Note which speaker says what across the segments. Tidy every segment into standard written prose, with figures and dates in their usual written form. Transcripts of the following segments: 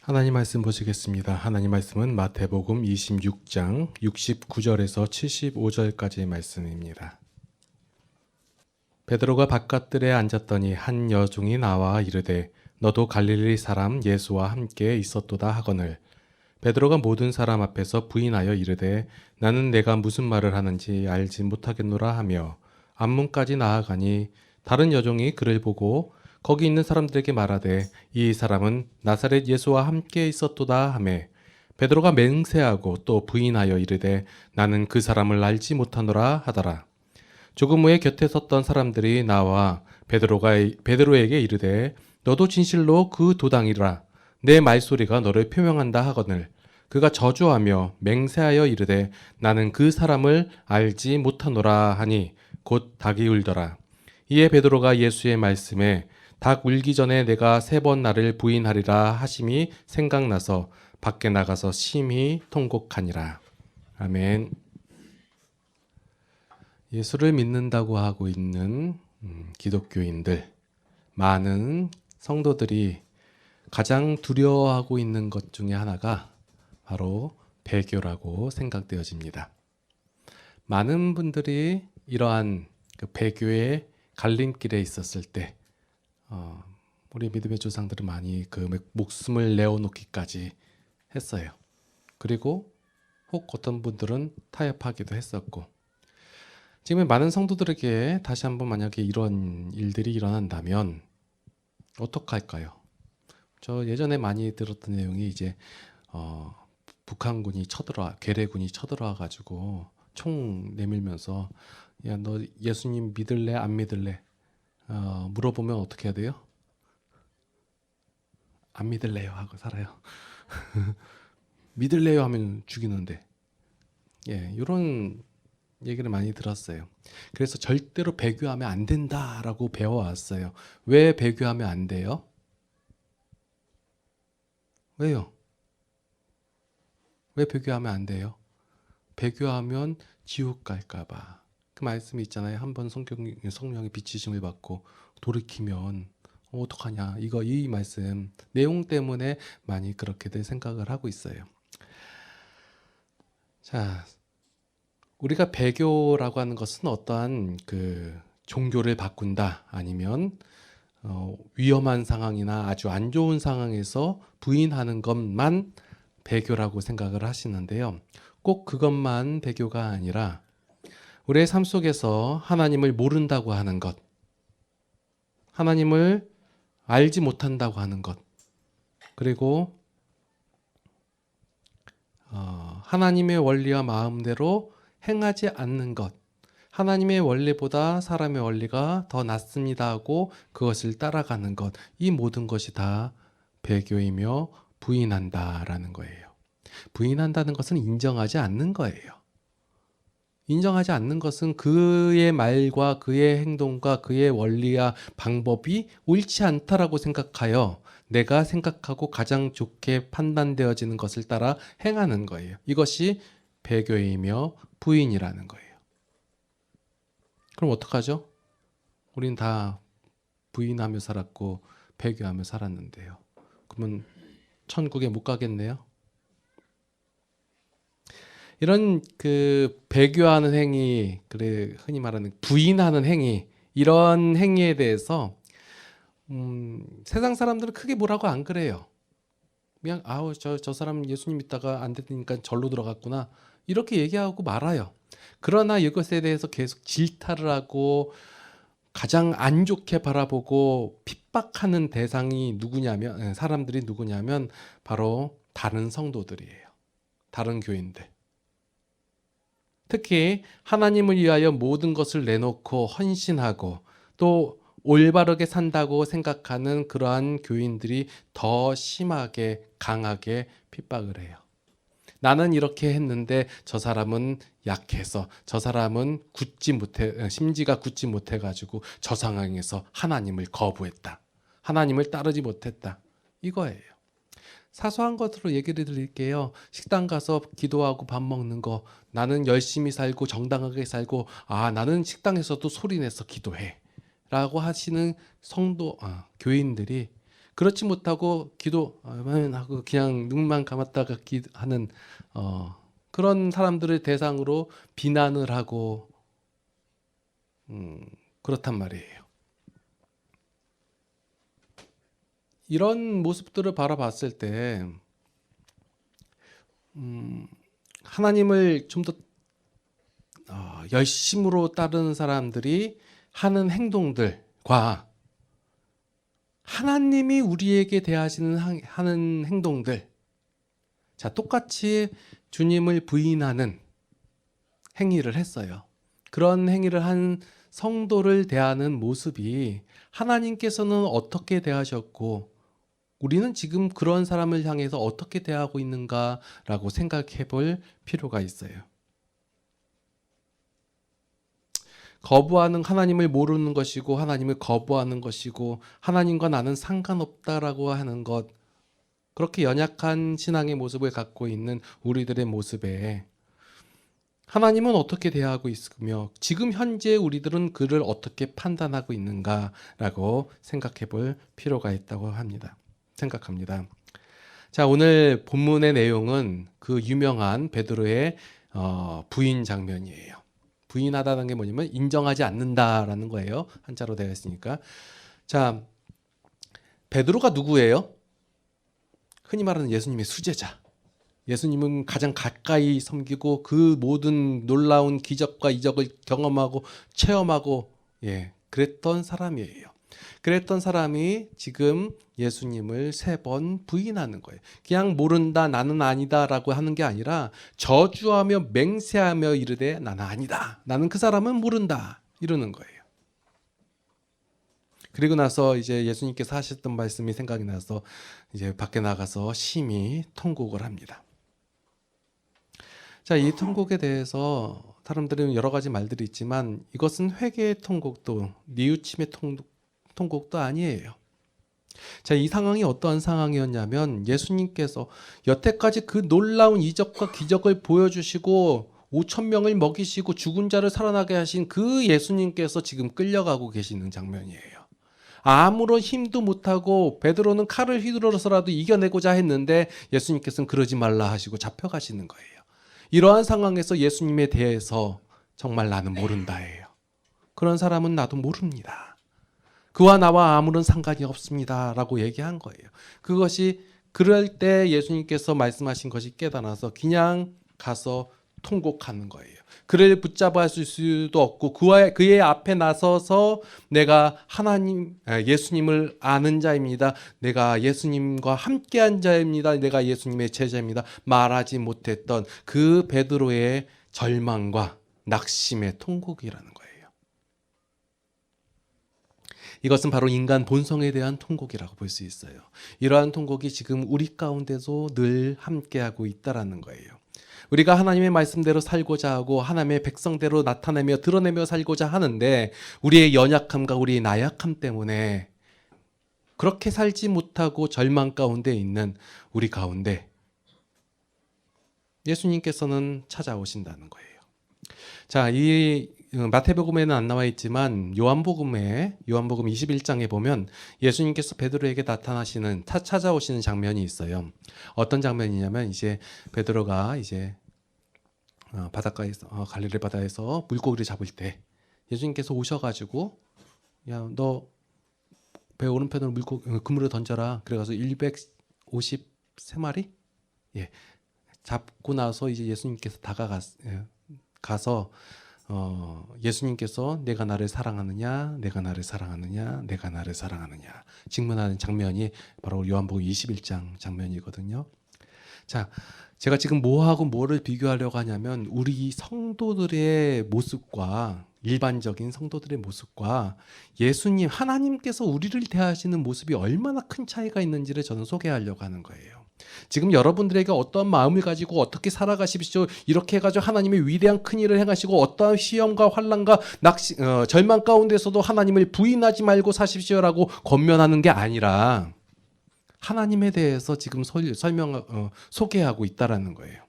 Speaker 1: 하나님 말씀 보시겠습니다. 하나님 말씀은 마태복음 26장 69절에서 75절까지의 말씀입니다. 베드로가 바깥들에 앉았더니 한 여종이 나와 이르되 너도 갈릴리 사람 예수와 함께 있었도다 하거늘 베드로가 모든 사람 앞에서 부인하여 이르되 나는 내가 무슨 말을 하는지 알지 못하겠노라 하며 앞문까지 나아가니 다른 여종이 그를 보고 거기 있는 사람들에게 말하되 이 사람은 나사렛 예수와 함께 있었도다 하매 베드로가 맹세하고 또 부인하여 이르되 나는 그 사람을 알지 못하노라 하더라. 조금 후에 곁에 섰던 사람들이 나와 베드로에게 이르되 너도 진실로 그 도당이라 내 말소리가 너를 표명한다 하거늘 그가 저주하며 맹세하여 이르되 나는 그 사람을 알지 못하노라 하니 곧 닭이 울더라. 이에 베드로가 예수의 말씀에 닭 울기 전에 내가 3번 나를 부인하리라 하심이 생각나서 밖에 나가서 심히 통곡하니라. 아멘. 예수를 믿는다고 하고 있는 기독교인들, 많은 성도들이 가장 두려워하고 있는 것 중에 하나가 바로 배교라고 생각되어집니다. 많은 분들이 이러한 그 배교의 갈림길에 있었을 때 우리 믿음의 조상들은 많이 그 목숨을 내어놓기까지 했어요. 그리고 혹 어떤 분들은 타협하기도 했었고 지금 많은 성도들에게 다시 한번 만약에 이런 일들이 일어난다면 어떡할까요? 저 예전에 많이 들었던 내용이 이제 북한군이 괴뢰군이 쳐들어와 가지고 총 내밀면서 야, 너 예수님 믿을래 안 믿을래? 물어보면 어떻게 해야 돼요? 안 믿을래요 하고 살아요. 믿을래요 하면 죽이는데. 예, 이런 얘기를 많이 들었어요. 그래서 절대로 배교하면 안 된다라고 배워왔어요. 왜 배교하면 안 돼요? 왜요? 왜 배교하면 안 돼요? 배교하면 지옥 갈까봐. 그 말씀이 있잖아요. 한번 성령의 비치심을 받고 돌이키면 어떡하냐. 이 말씀 내용 때문에 많이 그렇게들 생각을 하고 있어요. 자, 우리가 배교라고 하는 것은 어떠한 그 종교를 바꾼다 아니면 위험한 상황이나 아주 안 좋은 상황에서 부인하는 것만 배교라고 생각을 하시는데요. 꼭 그것만 배교가 아니라 우리의 삶 속에서 하나님을 모른다고 하는 것, 하나님을 알지 못한다고 하는 것, 그리고 하나님의 원리와 마음대로 행하지 않는 것, 하나님의 원리보다 사람의 원리가 더 낫습니다 하고 그것을 따라가는 것, 이 모든 것이 다 배교이며 부인한다라는 거예요. 부인한다는 것은 인정하지 않는 거예요. 인정하지 않는 것은 그의 말과 그의 행동과 그의 원리와 방법이 옳지 않다라고 생각하여 내가 생각하고 가장 좋게 판단되어지는 것을 따라 행하는 거예요. 이것이 배교이며 부인이라는 거예요. 그럼 어떡하죠? 우린 다 부인하며 살았고 배교하며 살았는데요. 그러면 천국에 못 가겠네요? 이런 그 배교하는 행위, 그래 흔히 말하는 부인하는 행위, 이런 행위에 대해서 세상 사람들은 크게 뭐라고 안 그래요. 그냥 저 사람 예수님 믿다가 안 되니까 절로 들어갔구나 이렇게 얘기하고 말아요. 그러나 이것에 대해서 계속 질타를 하고 가장 안 좋게 바라보고 핍박하는 대상이 누구냐면 사람들이 누구냐면 바로 다른 성도들이에요. 다른 교인들. 특히 하나님을 위하여 모든 것을 내놓고 헌신하고 또 올바르게 산다고 생각하는 그러한 교인들이 더 심하게 강하게 핍박을 해요. 나는 이렇게 했는데 저 사람은 약해서 저 사람은 심지가 굳지 못해 가지고 저 상황에서 하나님을 거부했다. 하나님을 따르지 못했다. 이거예요. 사소한 것으로 얘기를 드릴게요. 식당 가서 기도하고 밥 먹는 거, 나는 열심히 살고 정당하게 살고 나는 식당에서도 소리내서 기도해 라고 하시는 교인들이 그렇지 못하고 기도하고 그냥 눈만 감았다가 하는 그런 사람들을 대상으로 비난을 하고 그렇단 말이에요. 이런 모습들을 바라봤을 때 하나님을 좀 더 열심으로 따르는 사람들이 하는 행동들과 하나님이 우리에게 대하시는 하는 행동들, 자, 똑같이 주님을 부인하는 행위를 했어요. 그런 행위를 한 성도를 대하는 모습이 하나님께서는 어떻게 대하셨고 우리는 지금 그런 사람을 향해서 어떻게 대하고 있는가라고 생각해 볼 필요가 있어요. 거부하는 하나님을 모르는 것이고 하나님을 거부하는 것이고 하나님과 나는 상관없다라고 하는 것, 그렇게 연약한 신앙의 모습을 갖고 있는 우리들의 모습에 하나님은 어떻게 대하고 있으며 지금 현재 우리들은 그를 어떻게 판단하고 있는가라고 생각해 볼 필요가 있다고 생각합니다. 자, 오늘 본문의 내용은 그 유명한 베드로의 부인 장면이에요. 부인하다는 게 뭐냐면 인정하지 않는다라는 거예요. 한자로 되어 있으니까. 자, 베드로가 누구예요? 흔히 말하는 예수님의 수제자. 예수님은 가장 가까이 섬기고 그 모든 놀라운 기적과 이적을 경험하고 체험하고 그랬던 사람이에요. 그랬던 사람이 지금 예수님을 3번 부인하는 거예요. 그냥 모른다, 나는 아니다라고 하는 게 아니라 저주하며 맹세하며 이르되 나는 아니다, 나는 그 사람은 모른다, 이러는 거예요. 그리고 나서 이제 예수님께서 하셨던 말씀이 생각이 나서 이제 밖에 나가서 심히 통곡을 합니다. 자, 이 통곡에 대해서 사람들은 여러 가지 말들이 있지만 이것은 회개의 통곡도 뉘우침의 통곡도 아니에요. 자, 이 상황이 어떠한 상황이었냐면 예수님께서 여태까지 그 놀라운 이적과 기적을 보여주시고 5,000명을 먹이시고 죽은 자를 살아나게 하신 그 예수님께서 지금 끌려가고 계시는 장면이에요. 아무런 힘도 못하고 베드로는 칼을 휘두르서라도 이겨내고자 했는데 예수님께서는 그러지 말라 하시고 잡혀가시는 거예요. 이러한 상황에서 예수님에 대해서 정말 나는 모른다예요. 그런 사람은 나도 모릅니다. 그와 나와 아무런 상관이 없습니다 라고 얘기한 거예요. 그것이 그럴 때 예수님께서 말씀하신 것이 깨달아서 그냥 가서 통곡하는 거예요. 그를 붙잡아 줄 수도 없고 그의 앞에 나서서 내가 예수님을 아는 자입니다, 내가 예수님과 함께한 자입니다, 내가 예수님의 제자입니다 말하지 못했던 그 베드로의 절망과 낙심의 통곡이라는 거예요. 이것은 바로 인간 본성에 대한 통곡이라고 볼 수 있어요. 이러한 통곡이 지금 우리 가운데도 늘 함께하고 있다라는 거예요. 우리가 하나님의 말씀대로 살고자 하고 하나님의 백성대로 나타내며 드러내며 살고자 하는데 우리의 연약함과 우리의 나약함 때문에 그렇게 살지 못하고 절망 가운데 있는 우리 가운데 예수님께서는 찾아오신다는 거예요. 자, 이 마태복음에는 안 나와 있지만 요한복음 21장에 보면 예수님께서 베드로에게 찾아오시는 장면이 있어요. 어떤 장면이냐면 이제 베드로가 이제 바닷가에서 갈릴리 바다에서 물고기를 잡을 때 예수님께서 오셔가지고 야, 너 배 오른편으로 그물을 던져라. 그래가지고 153마리 잡고 나서 이제 예수님께서 가서 예수님께서 내가 나를 사랑하느냐, 내가 나를 사랑하느냐, 내가 나를 사랑하느냐 질문하는 장면이 바로 요한복음 21장 장면이거든요. 자, 제가 지금 뭐하고 뭐를 비교하려고 하냐면 우리 성도들의 모습과 일반적인 성도들의 모습과 예수님, 하나님께서 우리를 대하시는 모습이 얼마나 큰 차이가 있는지를 저는 소개하려고 하는 거예요. 지금 여러분들에게 어떠한 마음을 가지고 어떻게 살아가십시오, 이렇게 해가지고 하나님의 위대한 큰 일을 행하시고 어떠한 시험과 환난과 절망 가운데서도 하나님을 부인하지 말고 사십시오라고 권면하는 게 아니라 하나님에 대해서 지금 소개하고 있다라는 거예요.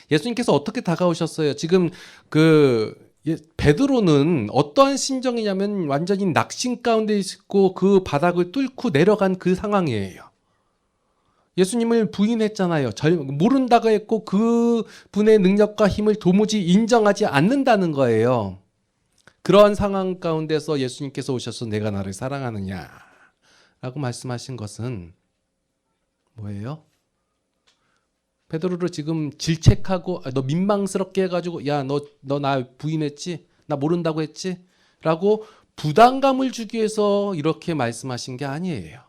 Speaker 1: 예수님께서 어떻게 다가오셨어요? 지금 그 베드로는 어떠한 심정이냐면 완전히 낙심 가운데 있고 그 바닥을 뚫고 내려간 그 상황이에요. 예수님을 부인했잖아요. 모른다고 했고 그 분의 능력과 힘을 도무지 인정하지 않는다는 거예요. 그러한 상황 가운데서 예수님께서 오셔서 내가 나를 사랑하느냐 라고 말씀하신 것은 뭐예요? 베드로를 지금 질책하고 너 민망스럽게 해가지고 야 너 나 부인했지? 나 모른다고 했지? 라고 부담감을 주기 위해서 이렇게 말씀하신 게 아니에요.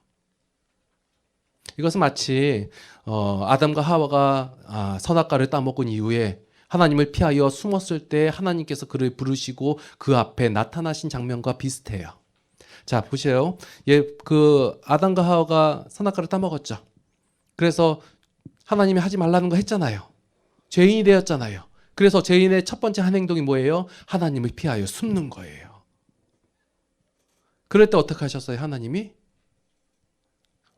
Speaker 1: 이것은 마치 아담과 하와가 선악과를 따먹은 이후에 하나님을 피하여 숨었을 때 하나님께서 그를 부르시고 그 앞에 나타나신 장면과 비슷해요. 자, 보세요. 그 아담과 하와가 선악과를 따먹었죠. 그래서 하나님이 하지 말라는 거 했잖아요. 죄인이 되었잖아요. 그래서 죄인의 첫 번째 한 행동이 뭐예요? 하나님을 피하여 숨는 거예요. 그럴 때 어떻게 하셨어요? 하나님이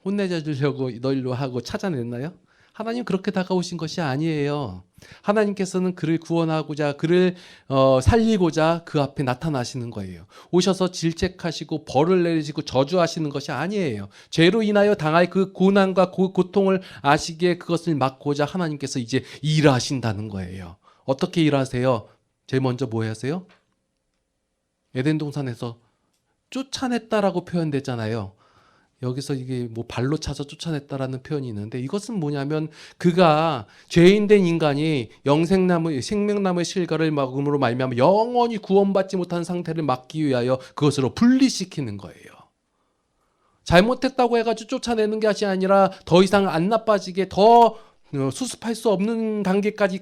Speaker 1: 혼내주려고 너희로 하고 찾아냈나요? 하나님 그렇게 다가오신 것이 아니에요. 하나님께서는 그를 구원하고자 그를 살리고자 그 앞에 나타나시는 거예요. 오셔서 질책하시고 벌을 내리시고 저주하시는 것이 아니에요. 죄로 인하여 당할 그 고난과 고통을 아시기에 그것을 막고자 하나님께서 이제 일하신다는 거예요. 어떻게 일하세요? 제일 먼저 뭐 하세요? 에덴 동산에서 쫓아냈다라고 표현됐잖아요. 여기서 이게 뭐 발로 차서 쫓아냈다라는 표현이 있는데 이것은 뭐냐면 그가 죄인된 인간이 생명나무의 실과를 먹음으로 말미암아 영원히 구원받지 못한 상태를 막기 위하여 그것으로 분리시키는 거예요. 잘못했다고 해가지고 쫓아내는 것이 아니라 더 이상 안 나빠지게 더 수습할 수 없는 단계까지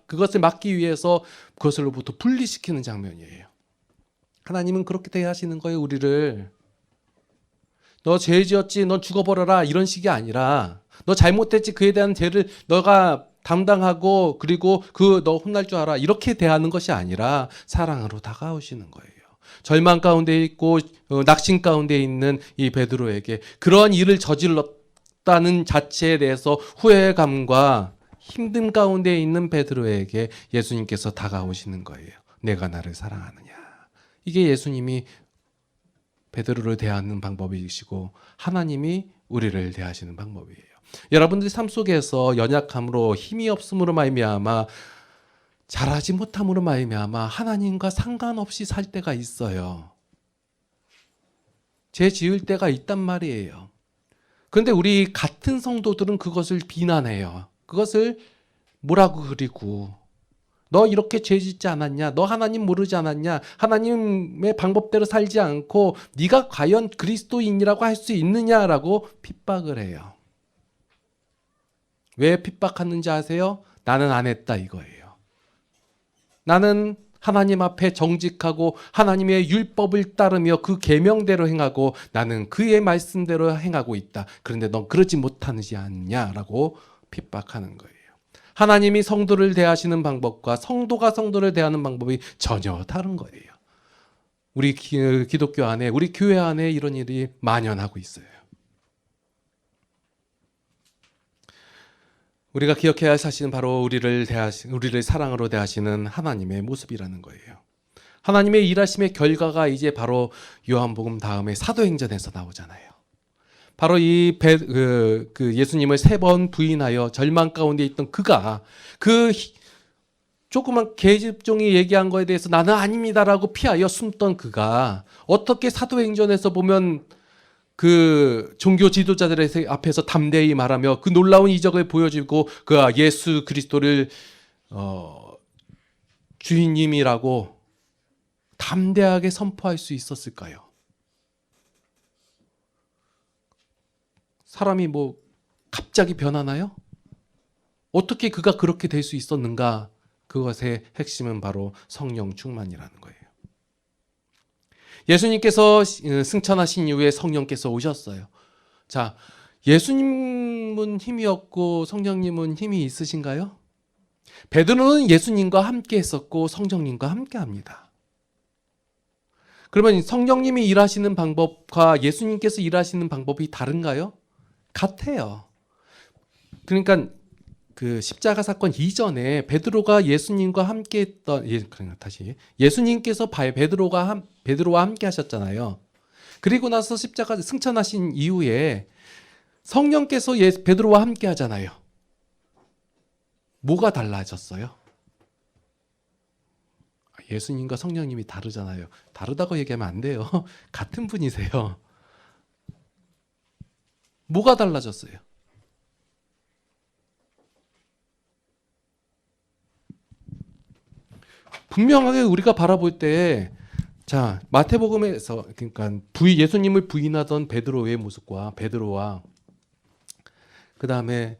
Speaker 1: 그것을 막기 위해서 그것으로부터 분리시키는 장면이에요. 하나님은 그렇게 대하시는 거예요, 우리를. 너 죄 지었지, 넌 죽어버려라 이런 식이 아니라 너 잘못했지, 그에 대한 죄를 너가 담당하고 그리고 너 혼날 줄 알아 이렇게 대하는 것이 아니라 사랑으로 다가오시는 거예요. 절망 가운데 있고 낙심 가운데 있는 이 베드로에게 그런 일을 저질렀다는 자체에 대해서 후회감과 힘듦 가운데 있는 베드로에게 예수님께서 다가오시는 거예요. 내가 나를 사랑하느냐. 이게 예수님이 베드로를 대하는 방법이시고 하나님이 우리를 대하시는 방법이에요. 여러분들이 삶 속에서 연약함으로 힘이 없음으로 말미암아 잘하지 못함으로 말미암아 하나님과 상관없이 살 때가 있어요. 죄 지을 때가 있단 말이에요. 그런데 우리 같은 성도들은 그것을 비난해요. 그것을 뭐라고 그리고 너 이렇게 죄 짓지 않았냐? 너 하나님 모르지 않았냐? 하나님의 방법대로 살지 않고 네가 과연 그리스도인이라고 할 수 있느냐라고 핍박을 해요. 왜 핍박하는지 아세요? 나는 안 했다 이거예요. 나는 하나님 앞에 정직하고 하나님의 율법을 따르며 그 계명대로 행하고 나는 그의 말씀대로 행하고 있다. 그런데 넌 그러지 못하지 않냐라고 핍박하는 거예요. 하나님이 성도를 대하시는 방법과 성도가 성도를 대하는 방법이 전혀 다른 거예요. 우리 기독교 안에, 우리 교회 안에 이런 일이 만연하고 있어요. 우리가 기억해야 할 사실은 바로 우리를 사랑으로 대하시는 하나님의 모습이라는 거예요. 하나님의 일하심의 결과가 이제 바로 요한복음 다음에 사도행전에서 나오잖아요. 바로 이 예수님을 3번 부인하여 절망 가운데 있던 그가 조그만 계집종이 얘기한 거에 대해서 나는 아닙니다라고 피하여 숨던 그가 어떻게 사도행전에서 보면 그 종교 지도자들의 앞에서 담대히 말하며 그 놀라운 이적을 보여주고 그가 예수 그리스도를 주인님이라고 담대하게 선포할 수 있었을까요? 사람이 뭐 갑자기 변하나요? 어떻게 그가 그렇게 될 수 있었는가? 그것의 핵심은 바로 성령 충만이라는 거예요. 예수님께서 승천하신 이후에 성령께서 오셨어요. 자, 예수님은 힘이 없고 성령님은 힘이 있으신가요? 베드로는 예수님과 함께 했었고 성령님과 함께 합니다. 그러면 성령님이 일하시는 방법과 예수님께서 일하시는 방법이 다른가요? 같아요. 그러니까 그 십자가 사건 이전에 베드로가 예수님과 함께 했던 예수님께서 베드로와 함께 하셨잖아요. 그리고 나서 십자가 승천하신 이후에 성령께서 베드로와 함께 하잖아요. 뭐가 달라졌어요? 예수님과 성령님이 다르잖아요. 다르다고 얘기하면 안 돼요. 같은 분이세요. 뭐가 달라졌어요? 분명하게 우리가 바라볼 때, 자, 마태복음에서, 그러니까 예수님을 부인하던 베드로의 모습과 베드로와 그 다음에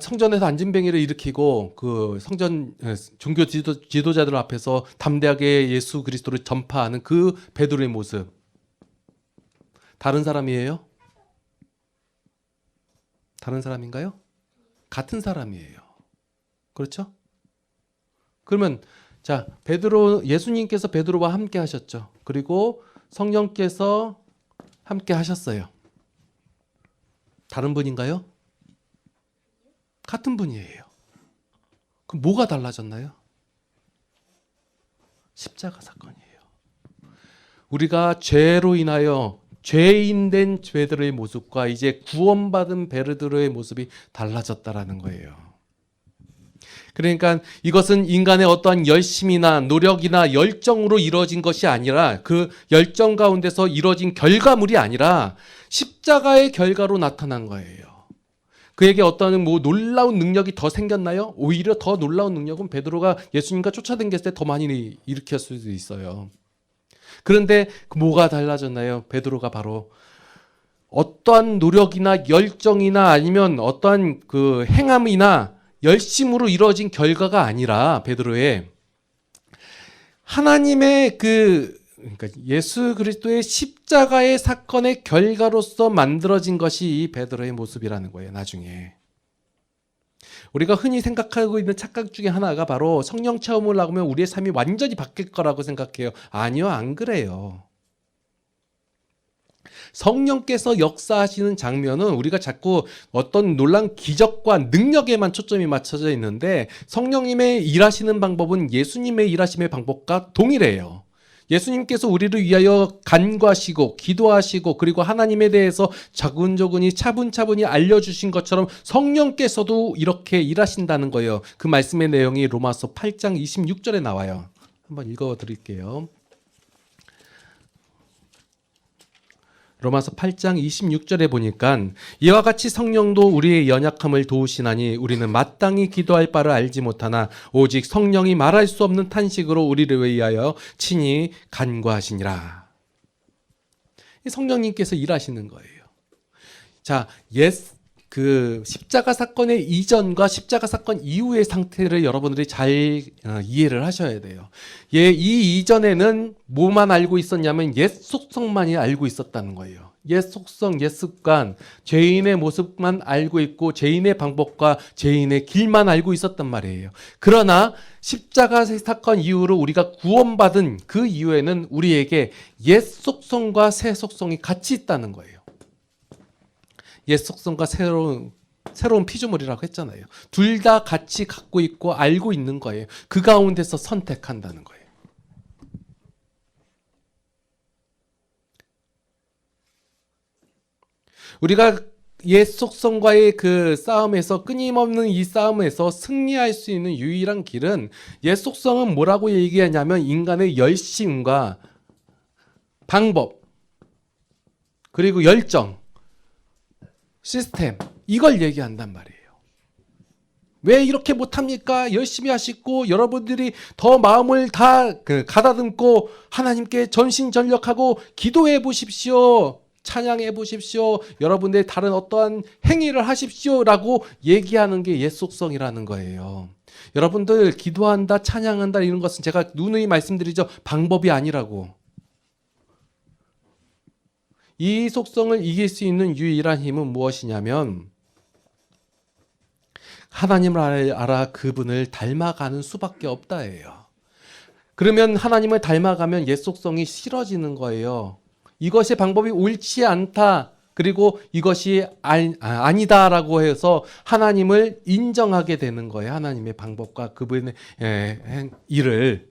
Speaker 1: 성전에서 안진뱅이를 일으키고 그 성전 종교 지도자들 앞에서 담대하게 예수 그리스도를 전파하는 그 베드로의 모습, 다른 사람이에요? 다른 사람인가요? 같은 사람이에요. 그렇죠? 그러면 자, 예수님께서 베드로와 함께 하셨죠. 그리고 성령께서 함께 하셨어요. 다른 분인가요? 같은 분이에요. 그럼 뭐가 달라졌나요? 십자가 사건이에요. 우리가 죄로 인하여 죄인된 베드로의 모습과 이제 구원받은 베드로의 모습이 달라졌다라는 거예요. 그러니까 이것은 인간의 어떠한 열심이나 노력이나 열정으로 이루어진 것이 아니라 그 열정 가운데서 이루어진 결과물이 아니라 십자가의 결과로 나타난 거예요. 그에게 어떤 놀라운 능력이 더 생겼나요? 오히려 더 놀라운 능력은 베드로가 예수님과 쫓아다녔을 때 더 많이 일으켰을 수도 있어요. 그런데 뭐가 달라졌나요? 베드로가 바로 어떠한 노력이나 열정이나 아니면 어떠한 그 행함이나 열심으로 이루어진 결과가 아니라 베드로의 하나님의 그러니까 예수 그리스도의 십자가의 사건의 결과로서 만들어진 것이 이 베드로의 모습이라는 거예요. 나중에 우리가 흔히 생각하고 있는 착각 중에 하나가 바로 성령 체험을 하면 우리의 삶이 완전히 바뀔 거라고 생각해요. 아니요, 안 그래요. 성령께서 역사하시는 장면은 우리가 자꾸 어떤 놀라운 기적과 능력에만 초점이 맞춰져 있는데 성령님의 일하시는 방법은 예수님의 일하심의 방법과 동일해요. 예수님께서 우리를 위하여 간구하시고 기도하시고 그리고 하나님에 대해서 차근차근히 차분차분히 알려주신 것처럼 성령께서도 이렇게 일하신다는 거예요. 그 말씀의 내용이 로마서 8장 26절에 나와요. 한번 읽어드릴게요. 로마서 8장 26절에 보니까 이와 같이 성령도 우리의 연약함을 도우시나니 우리는 마땅히 기도할 바를 알지 못하나 오직 성령이 말할 수 없는 탄식으로 우리를 위하여 친히 간구하시니라. 성령님께서 일하시는 거예요. 자, 그 십자가 사건의 이전과 십자가 사건 이후의 상태를 여러분들이 잘 이해를 하셔야 돼요. 이 이전에는 뭐만 알고 있었냐면 옛 속성만이 알고 있었다는 거예요. 옛 속성, 옛 습관, 죄인의 모습만 알고 있고 죄인의 방법과 죄인의 길만 알고 있었단 말이에요. 그러나 십자가 사건 이후로 우리가 구원받은 그 이후에는 우리에게 옛 속성과 새 속성이 같이 있다는 거예요. 옛 속성과 새로운 피조물이라고 했잖아요. 둘 다 같이 갖고 있고 알고 있는 거예요. 그 가운데서 선택한다는 거예요. 우리가 옛 속성과의 그 싸움에서 끊임없는 이 싸움에서 승리할 수 있는 유일한 길은 옛 속성은 뭐라고 얘기하냐면 인간의 열심과 방법 그리고 열정 시스템 이걸 얘기한단 말이에요. 왜 이렇게 못합니까? 열심히 하시고 여러분들이 더 마음을 다 가다듬고 하나님께 전신전력하고 기도해 보십시오. 찬양해 보십시오. 여러분들 다른 어떠한 행위를 하십시오 라고 얘기하는 게 옛 속성이라는 거예요. 여러분들 기도한다 찬양한다 이런 것은 제가 누누이 말씀드리죠. 방법이 아니라고. 이 속성을 이길 수 있는 유일한 힘은 무엇이냐면 하나님을 알아 그분을 닮아가는 수밖에 없다예요. 그러면 하나님을 닮아가면 옛 속성이 싫어지는 거예요. 이것의 방법이 옳지 않다, 그리고 이것이 아니다라고 해서 하나님을 인정하게 되는 거예요. 하나님의 방법과 그분의 일을.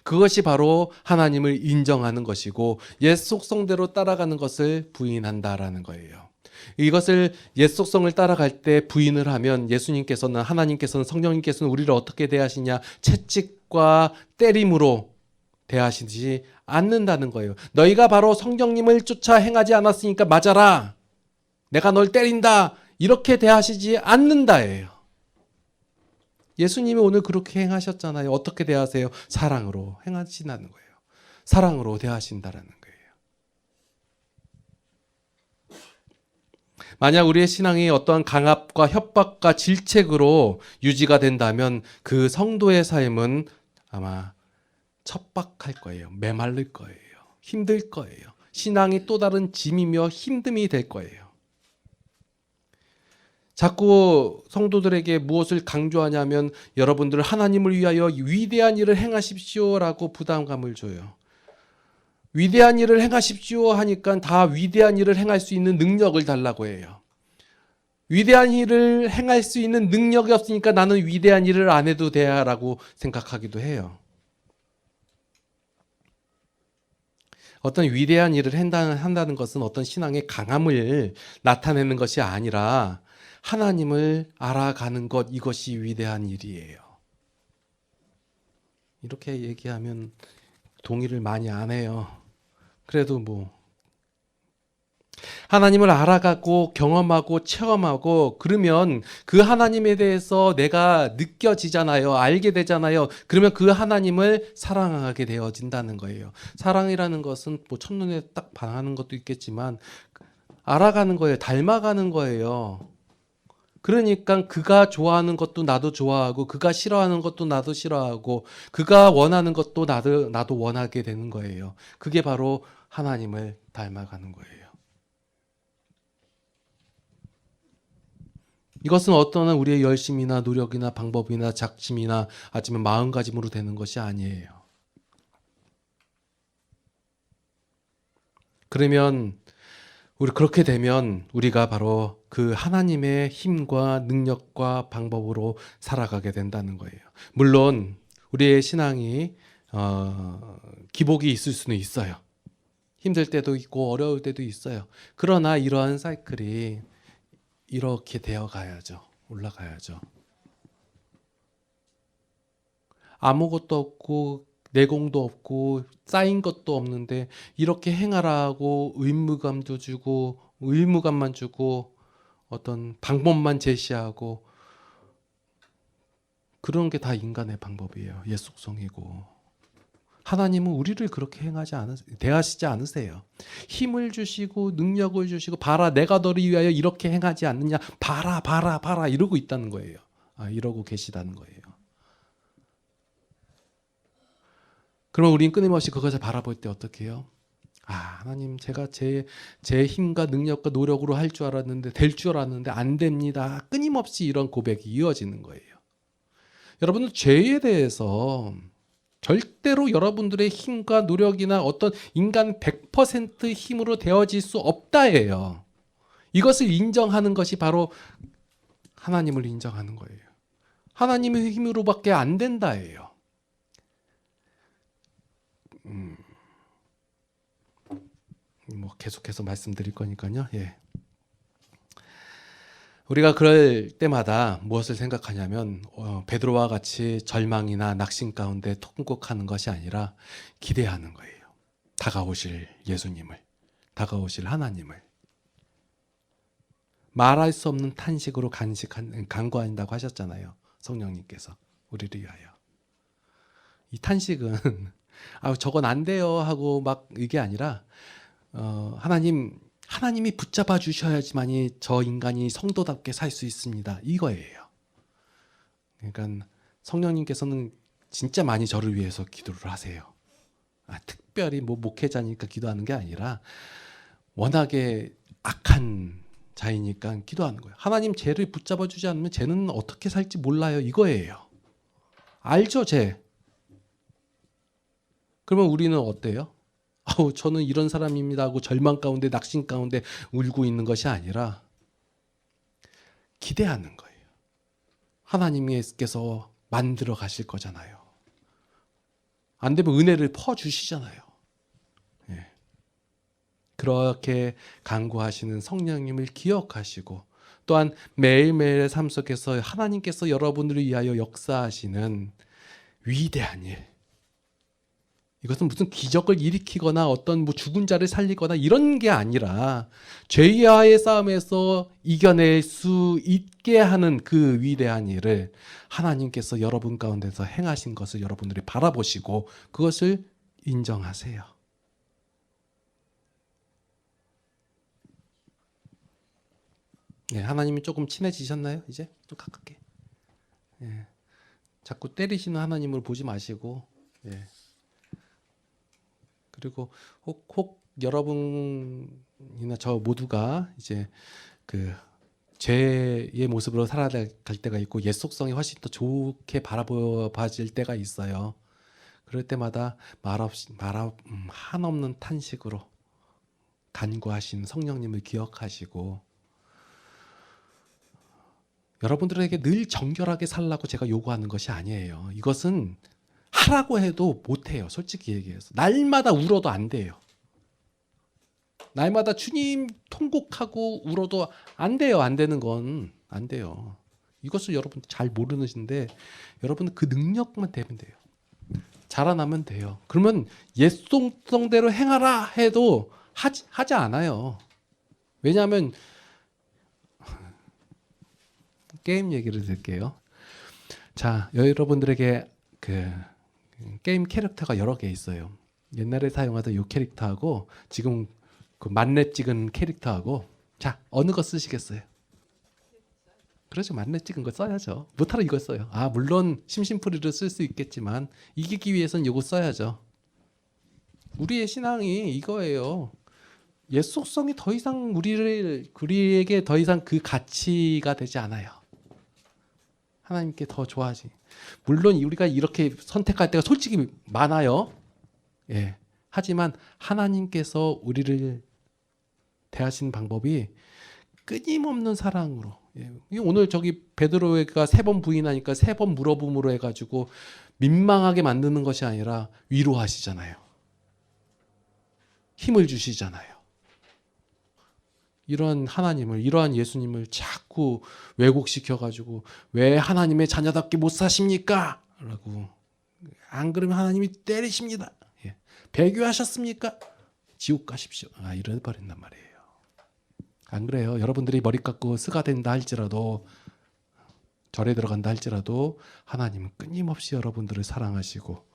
Speaker 1: 그것이 바로 하나님을 인정하는 것이고 옛 속성대로 따라가는 것을 부인한다라는 거예요. 이것을 옛 속성을 따라갈 때 부인을 하면 예수님께서는, 하나님께서는, 성령님께서는 우리를 어떻게 대하시냐? 채찍과 때림으로 대하시지 않는다는 거예요. 너희가 바로 성령님을 쫓아 행하지 않았으니까 맞아라. 내가 널 때린다. 이렇게 대하시지 않는다예요. 예수님이 오늘 그렇게 행하셨잖아요. 어떻게 대하세요? 사랑으로 행하신다는 거예요. 사랑으로 대하신다라는 거예요. 만약 우리의 신앙이 어떠한 강압과 협박과 질책으로 유지가 된다면 그 성도의 삶은 아마 척박할 거예요. 메말릴 거예요. 힘들 거예요. 신앙이 또 다른 짐이며 힘듦이 될 거예요. 자꾸 성도들에게 무엇을 강조하냐면 여러분들 하나님을 위하여 위대한 일을 행하십시오라고 부담감을 줘요. 위대한 일을 행하십시오 하니까 다 위대한 일을 행할 수 있는 능력을 달라고 해요. 위대한 일을 행할 수 있는 능력이 없으니까 나는 위대한 일을 안 해도 돼라고 생각하기도 해요. 어떤 위대한 일을 한다는 것은 어떤 신앙의 강함을 나타내는 것이 아니라 하나님을 알아가는 것, 이것이 위대한 일이에요. 이렇게 얘기하면 동의를 많이 안 해요. 그래도 하나님을 알아가고 경험하고 체험하고 그러면 그 하나님에 대해서 내가 느껴지잖아요. 알게 되잖아요. 그러면 그 하나님을 사랑하게 되어진다는 거예요. 사랑이라는 것은 첫눈에 딱 반하는 것도 있겠지만 알아가는 거예요. 닮아가는 거예요. 그러니까 그가 좋아하는 것도 나도 좋아하고 그가 싫어하는 것도 나도 싫어하고 그가 원하는 것도 나도 원하게 되는 거예요. 그게 바로 하나님을 닮아가는 거예요. 이것은 어떤 우리의 열심이나 노력이나 방법이나 작심이나 아니면 마음가짐으로 되는 것이 아니에요. 그러면 그렇게 되면 우리가 바로 그 하나님의 힘과 능력과 방법으로 살아가게 된다는 거예요. 물론 우리의 신앙이 기복이 있을 수는 있어요. 힘들 때도 있고 어려울 때도 있어요. 그러나 이러한 사이클이 이렇게 되어 가야죠. 올라가야죠. 아무것도 없고 내공도 없고 쌓인 것도 없는데 이렇게 행하라고 의무감도 주고 의무감만 주고 어떤 방법만 제시하고 그런 게 다 인간의 방법이에요. 옛 속성이고. 하나님은 우리를 그렇게 대하시지 않으세요. 힘을 주시고 능력을 주시고 봐라 내가 너를 위하여 이렇게 행하지 않느냐 봐라 이러고 있다는 거예요. 이러고 계시다는 거예요. 그러면 우린 끊임없이 그것을 바라볼 때 어떻게 해요? 하나님 제가 제 힘과 능력과 노력으로 할 줄 알았는데 될 줄 알았는데 안 됩니다. 끊임없이 이런 고백이 이어지는 거예요. 여러분들 죄에 대해서 절대로 여러분들의 힘과 노력이나 어떤 인간 100% 힘으로 되어질 수 없다예요. 이것을 인정하는 것이 바로 하나님을 인정하는 거예요. 하나님의 힘으로밖에 안 된다예요. 계속해서 말씀드릴 거니까요. 예. 우리가 그럴 때마다 무엇을 생각하냐면 베드로와 같이 절망이나 낙심 가운데 통곡하는 것이 아니라 기대하는 거예요. 다가오실 예수님을, 다가오실 하나님을. 말할 수 없는 탄식으로 간구한다고 하셨잖아요. 성령님께서 우리를 위하여. 이 탄식은 저건 안 돼요 하고 막 이게 아니라 하나님이 붙잡아 주셔야지만이 저 인간이 성도답게 살 수 있습니다. 이거예요. 그러니까 성령님께서는 진짜 많이 저를 위해서 기도를 하세요. 특별히 목회자니까 기도하는 게 아니라 워낙에 악한 자이니까 기도하는 거예요. 하나님 쟤를 붙잡아 주지 않으면 쟤는 어떻게 살지 몰라요. 이거예요. 알죠, 쟤? 그러면 우리는 어때요? 아우 저는 이런 사람입니다 하고 절망 가운데 낙심 가운데 울고 있는 것이 아니라 기대하는 거예요. 하나님께서 만들어 가실 거잖아요. 안 되면 은혜를 퍼 주시잖아요. 예. 그렇게 간구하시는 성령님을 기억하시고 또한 매일매일의 삶 속에서 하나님께서 여러분들을 위하여 역사하시는 위대한 일, 이것은 무슨 기적을 일으키거나 어떤 뭐 죽은 자를 살리거나 이런 게 아니라 죄와의 싸움에서 이겨낼 수 있게 하는 그 위대한 일을 하나님께서 여러분 가운데서 행하신 것을 여러분들이 바라보시고 그것을 인정하세요. 네, 하나님이 조금 친해지셨나요? 이제 좀 가깝게. 네, 자꾸 때리시는 하나님을 보지 마시고, 네. 그리고 혹 여러분이나 저 모두가 이제 그 죄의 모습으로 살아갈 때가 있고 옛 속성이 훨씬 더 좋게 바라봐질 때가 있어요. 그럴 때마다 한없는 탄식으로 간구하신 성령님을 기억하시고, 여러분들에게 늘 정결하게 살라고 제가 요구하는 것이 아니에요. 이것은 하라고 해도 못해요. 솔직히 얘기해서. 날마다 울어도 안 돼요. 날마다 주님 통곡하고 울어도 안 돼요. 안 되는 건 안 돼요. 이것을 여러분 잘 모르는데 여러분은 그 능력만 되면 돼요. 자라나면 돼요. 그러면 옛 속성대로 행하라 해도 하지 않아요. 왜냐하면 게임 얘기를 드릴게요. 자, 여러분들에게 그 게임 캐릭터가 여러 개 있어요. 옛날에 사용하던 이 캐릭터하고 지금 그 만렙 찍은 캐릭터하고, 자 어느 거 쓰시겠어요? 그렇죠. 만렙 찍은 거 써야죠. 못하러 이거 써요. 아 물론 심심풀이를 쓸 수 있겠지만 이기기 위해서는 이거 써야죠. 우리의 신앙이 이거예요. 옛 속성이 더 이상 우리에게 더 이상 그 가치가 되지 않아요. 하나님께 더 좋아하지. 물론 우리가 이렇게 선택할 때가 솔직히 많아요. 예. 하지만 하나님께서 우리를 대하시는 방법이 끊임없는 사랑으로. 예. 오늘 저기 베드로가 3번 부인하니까 3번 물어봄으로 해가지고 민망하게 만드는 것이 아니라 위로하시잖아요. 힘을 주시잖아요. 이러한 하나님을, 이러한 예수님을 자꾸 왜곡시켜가지고 왜 하나님의 자녀답게 못 사십니까? 라고. 안 그러면 하나님이 때리십니다. 예. 배교하셨습니까? 지옥 가십시오. 아, 이래 버린단 말이에요. 안 그래요? 여러분들이 머리 깎고 스가 된다 할지라도, 절에 들어간다 할지라도 하나님은 끊임없이 여러분들을 사랑하시고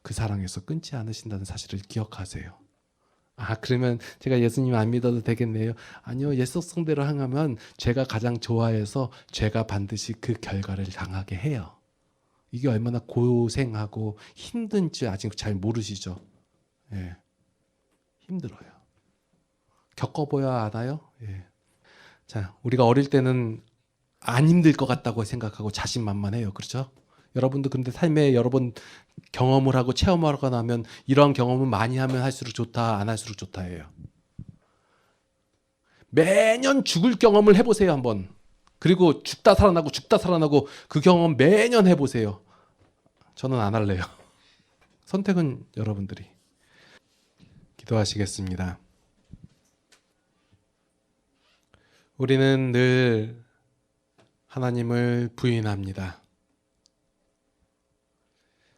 Speaker 1: 그 사랑에서 끊지 않으신다는 사실을 기억하세요. 아, 그러면 제가 예수님 안 믿어도 되겠네요. 아니요, 옛 속성대로 행하면 제가 가장 좋아해서 제가 반드시 그 결과를 당하게 해요. 이게 얼마나 고생하고 힘든지 아직 잘 모르시죠? 예. 힘들어요. 겪어보야 알아요? 예. 자, 우리가 어릴 때는 안 힘들 것 같다고 생각하고 자신만만해요. 그렇죠? 여러분도 근데 삶에 여러 번 경험을 하고 체험을 하고 나면 이러한 경험을 많이 하면 할수록 좋다, 안 할수록 좋다예요. 매년 죽을 경험을 해보세요, 한번. 그리고 죽다 살아나고 그 경험 매년 해보세요. 저는 안 할래요. 선택은 여러분들이. 기도하시겠습니다. 우리는 늘 하나님을 부인합니다.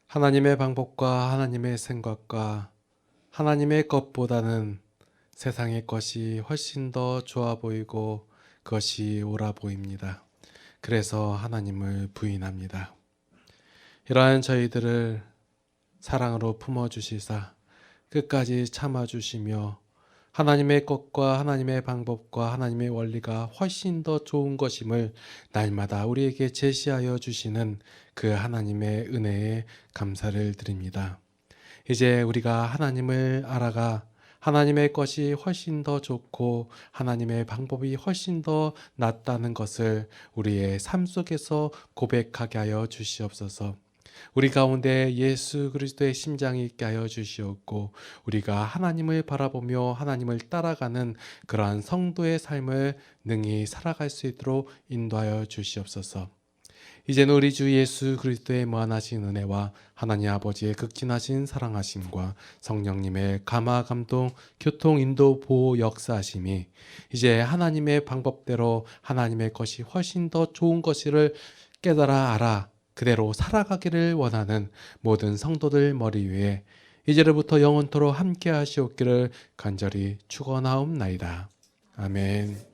Speaker 1: 하나님의 방법과 하나님의 생각과 하나님의 것보다는 세상의 것이 훨씬 더 좋아 보이고 그것이 옳아 보입니다. 그래서 하나님을 부인합니다. 이러한 저희들을 사랑으로 품어주시사 끝까지 참아주시며 하나님의 것과 하나님의 방법과 하나님의 원리가 훨씬 더 좋은 것임을 날마다 우리에게 제시하여 주시는 그 하나님의 은혜에 감사를 드립니다. 이제 우리가 하나님을 알아가 하나님의 것이 훨씬 더 좋고 하나님의 방법이 훨씬 더 낫다는 것을 우리의 삶 속에서 고백하게 하여 주시옵소서. 우리 가운데 예수 그리스도의 심장이 있게 하여 주시옵고 우리가 하나님을 바라보며 하나님을 따라가는 그러한 성도의 삶을 능히 살아갈 수 있도록 인도하여 주시옵소서. 이제는 우리 주 예수 그리스도의 무한하신 은혜와 하나님 아버지의 극진하신 사랑하심과 성령님의 감화 감동 교통 인도 보호 역사하심이 이제 하나님의 방법대로 하나님의 것이 훨씬 더 좋은 것을 깨달아 알아 그대로 살아가기를 원하는 모든 성도들 머리 위에 이제로부터 영원토록 함께 하시옵기를 간절히 축원하옵나이다. 아멘.